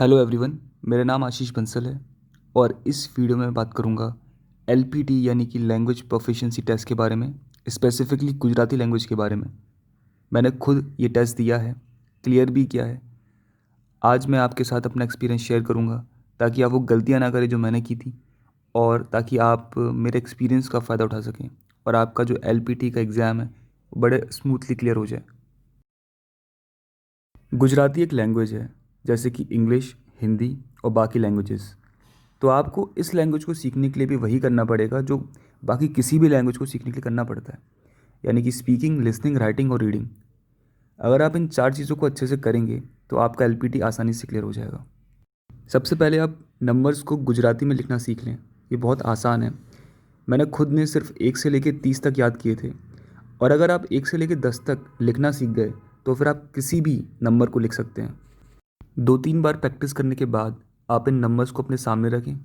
Hello everyone. मेरा नाम आशीष बंसल है और इस वीडियो में मैं बात करूंगा एलपीटी यानी कि लैंग्वेज प्रोफिशिएंसी टेस्ट के बारे में, स्पेसिफिकली गुजराती लैंग्वेज के बारे में। मैंने खुद ये टेस्ट दिया है, क्लियर भी किया है। आज मैं आपके साथ अपना एक्सपीरियंस शेयर करूंगा ताकि आप वो गलतियां ना करें जो मैंने की थी, और ताकि आप मेरे एक्सपीरियंस का फ़ायदा उठा सकें और आपका जो एलपीटी का एग्ज़ाम है वो बड़े स्मूथली क्लियर हो जाए। गुजराती एक लैंग्वेज है, जैसे कि इंग्लिश, हिंदी और बाकी लैंग्वेजेस। तो आपको इस लैंग्वेज को सीखने के लिए भी वही करना पड़ेगा जो बाकी किसी भी लैंग्वेज को सीखने के लिए करना पड़ता है, यानी कि स्पीकिंग, लिसनिंग, राइटिंग और रीडिंग। अगर आप इन चार चीज़ों को अच्छे से करेंगे तो आपका एलपीटी आसानी से क्लियर हो जाएगा। सबसे पहले आप नंबर्स को गुजराती में लिखना सीख लें। ये बहुत आसान है। मैंने खुद ने सिर्फ 1 से लेकर 30 तक याद किए थे, और अगर आप 1 से लेकर 10 तक लिखना सीख गए तो फिर आप किसी भी नंबर को लिख सकते हैं। 2-3 बार प्रैक्टिस करने के बाद आप इन नंबर्स को अपने सामने रखें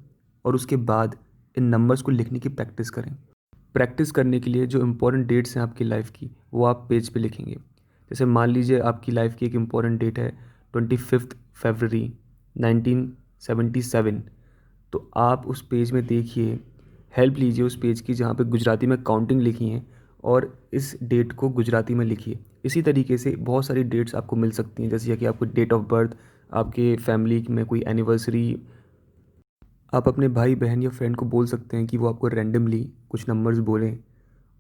और उसके बाद इन नंबर्स को लिखने की प्रैक्टिस करें। प्रैक्टिस करने के लिए जो इम्पोर्टेंट डेट्स हैं आपकी लाइफ की, वो आप पेज पे लिखेंगे। जैसे मान लीजिए आपकी लाइफ की एक इम्पॉर्टेंट डेट है 25 फरवरी 1977। तो आप उस पेज में देखिए, हेल्प लीजिए उस पेज की जहाँ पे गुजराती में काउंटिंग लिखी हैं, और इस डेट को गुजराती में लिखिए। इसी तरीके से बहुत सारी डेट्स आपको मिल सकती हैं, जैसे कि आपको डेट ऑफ बर्थ, आपके फैमिली में कोई एनिवर्सरी। आप अपने भाई बहन या फ्रेंड को बोल सकते हैं कि वो आपको रैंडमली कुछ नंबर्स बोलें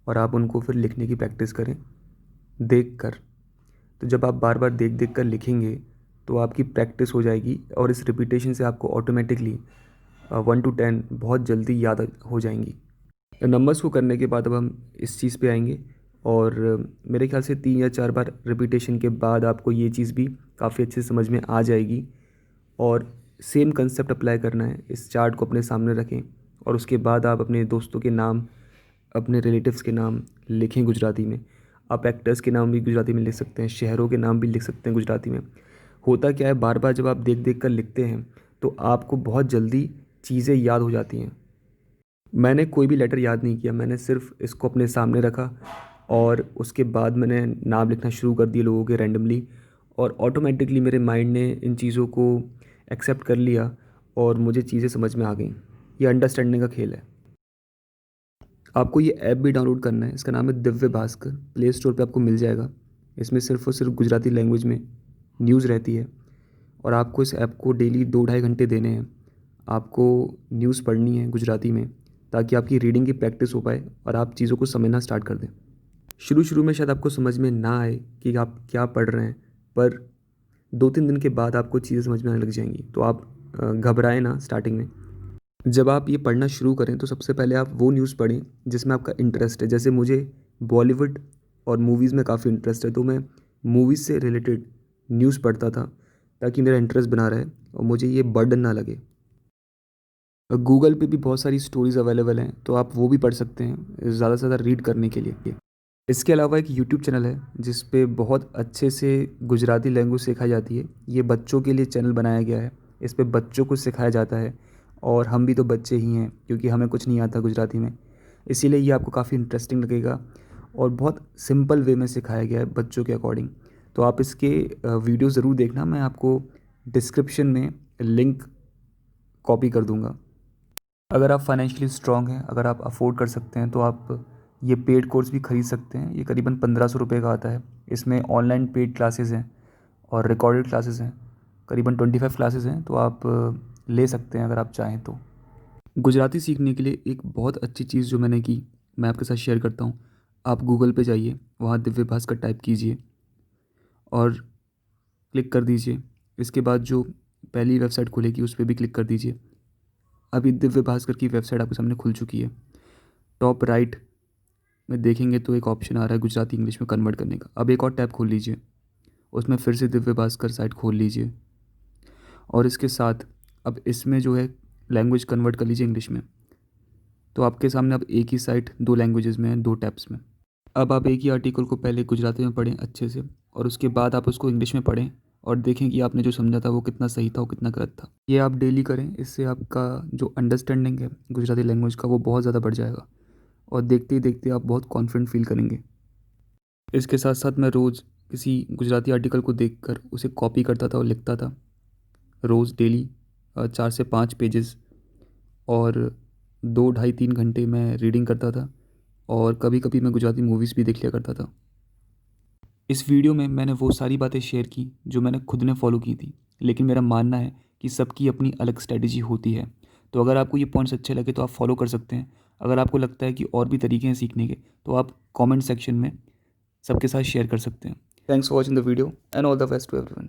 और आप उनको फिर लिखने की प्रैक्टिस करें देख कर। तो जब आप बार बार देख देख कर लिखेंगे तो आपकी प्रैक्टिस हो जाएगी, और इस रिपीटेशन से आपको ऑटोमेटिकली 1 to 10 बहुत जल्दी याद हो जाएंगी। नंबर्स को करने के बाद अब हम इस चीज़ पे आएंगे, और मेरे ख्याल से 3 या 4 बार रिपीटेशन के बाद आपको ये चीज़ भी काफ़ी अच्छे से समझ में आ जाएगी। और सेम कंसेप्ट अप्लाई करना है। इस चार्ट को अपने सामने रखें और उसके बाद आप अपने दोस्तों के नाम, अपने रिलेटिव्स के नाम लिखें गुजराती में। आप एक्टर्स के नाम भी गुजराती में लिख सकते हैं, शहरों के नाम भी लिख सकते हैं गुजराती में। होता क्या है, बार बार जब आप देख देख कर लिखते हैं तो आपको बहुत जल्दी चीज़ें याद हो जाती हैं। मैंने कोई भी लेटर याद नहीं किया, मैंने सिर्फ इसको अपने सामने रखा और उसके बाद मैंने नाम लिखना शुरू कर दिए लोगों के रैंडमली, और ऑटोमेटिकली मेरे माइंड ने इन चीज़ों को एक्सेप्ट कर लिया और मुझे चीज़ें समझ में आ गई। ये अंडरस्टैंडिंग का खेल है। आपको ये ऐप भी डाउनलोड करना है, इसका नाम है दिव्य भास्कर। प्ले स्टोर पे आपको मिल जाएगा। इसमें सिर्फ और सिर्फ गुजराती लैंग्वेज में न्यूज़ रहती है, और आपको इस ऐप को डेली 2-2.5 घंटे देने हैं। आपको न्यूज़ पढ़नी है गुजराती में, ताकि आपकी रीडिंग की प्रैक्टिस हो पाए और आप चीज़ों को समझना स्टार्ट कर दें। शुरू शुरू में शायद आपको समझ में ना आए कि आप क्या पढ़ रहे हैं, पर 2-3 दिन के बाद आपको चीज़ें समझ में आने लग जाएंगी। तो आप घबराएं ना स्टार्टिंग में। जब आप ये पढ़ना शुरू करें तो सबसे पहले आप वो न्यूज़ पढ़ें जिसमें आपका इंटरेस्ट है। जैसे मुझे बॉलीवुड और मूवीज़ में काफ़ी इंटरेस्ट है, तो मैं मूवीज़ से रिलेटेड न्यूज़ पढ़ता था, ताकि मेरा इंटरेस्ट बना रहे और मुझे ये बर्डन ना लगे। गूगल पे भी बहुत सारी स्टोरीज़ अवेलेबल हैं, तो आप वो भी पढ़ सकते हैं ज़्यादा से ज़्यादा रीड करने के लिए। इसके अलावा एक यूट्यूब चैनल है जिस पे बहुत अच्छे से गुजराती लैंग्वेज सिखाई जाती है। ये बच्चों के लिए चैनल बनाया गया है। इस पे बच्चों को सिखाया जाता है, और हम भी तो बच्चे ही हैं क्योंकि हमें कुछ नहीं आता गुजराती में। इसीलिए ये आपको काफ़ी इंटरेस्टिंग लगेगा, और बहुत सिंपल वे में सिखाया गया है बच्चों के अकॉर्डिंग। तो आप इसके वीडियो ज़रूर देखना। मैं आपको डिस्क्रिप्शन में लिंक कॉपी कर दूँगा। अगर आप फाइनेंशियली स्ट्रॉन्ग हैं, अगर आप अफोर्ड कर सकते हैं, तो आप ये पेड कोर्स भी ख़रीद सकते हैं। ये करीबन 1500 रुपये का आता है। इसमें ऑनलाइन पेड क्लासेस हैं और रिकॉर्डेड क्लासेस हैं। करीबन 25 क्लासेस हैं, तो आप ले सकते हैं अगर आप चाहें तो। गुजराती सीखने के लिए एक बहुत अच्छी चीज़ जो मैंने की, मैं आपके साथ शेयर करता हूँ। आप गूगल पे जाइए, वहाँ दिव्य भास्कर टाइप कीजिए और क्लिक कर दीजिए। इसके बाद जो पहली वेबसाइट खुलेगी उस पर भी क्लिक कर दीजिए। अभी दिव्य भास्कर की वेबसाइट आपके सामने खुल चुकी है। टॉप राइट में देखेंगे तो एक ऑप्शन आ रहा है गुजराती इंग्लिश में कन्वर्ट करने का। अब एक और टैब खोल लीजिए, उसमें फिर से दिव्य भास्कर साइट खोल लीजिए, और इसके साथ अब इसमें जो है लैंग्वेज कन्वर्ट कर लीजिए इंग्लिश में। तो आपके सामने अब एक ही साइट 2 लैंग्वेजेस में है, 2 टैब्स में। अब आप एक ही आर्टिकल को पहले गुजराती में पढ़ें अच्छे से, और उसके बाद आप उसको इंग्लिश में पढ़ें और देखें कि आपने जो समझा था वो कितना सही था और कितना गलत था। ये आप डेली करें, इससे आपका जो अंडरस्टैंडिंग है गुजराती लैंग्वेज का वो बहुत ज़्यादा बढ़ जाएगा, और देखते ही देखते आप बहुत कॉन्फिडेंट फील करेंगे। इसके साथ साथ मैं रोज़ किसी गुजराती आर्टिकल को देखकर उसे कॉपी करता था और लिखता था, रोज़ डेली 4 से 5 पेजेस और 2 ढाई 3 घंटे मैं रीडिंग करता था और कभी कभी मैं गुजराती मूवीज़ भी देख लिया करता था। इस वीडियो में मैंने वो सारी बातें शेयर की जो मैंने खुद ने फॉलो की थी, लेकिन मेरा मानना है कि सबकी अपनी अलग स्ट्रैटेजी होती है। तो अगर आपको ये पॉइंट्स अच्छे लगे तो आप फॉलो कर सकते हैं। अगर आपको लगता है कि और भी तरीके हैं सीखने के तो आप कमेंट सेक्शन में सबके साथ शेयर कर सकते हैं। Thanks for watching the video and all the best to everyone.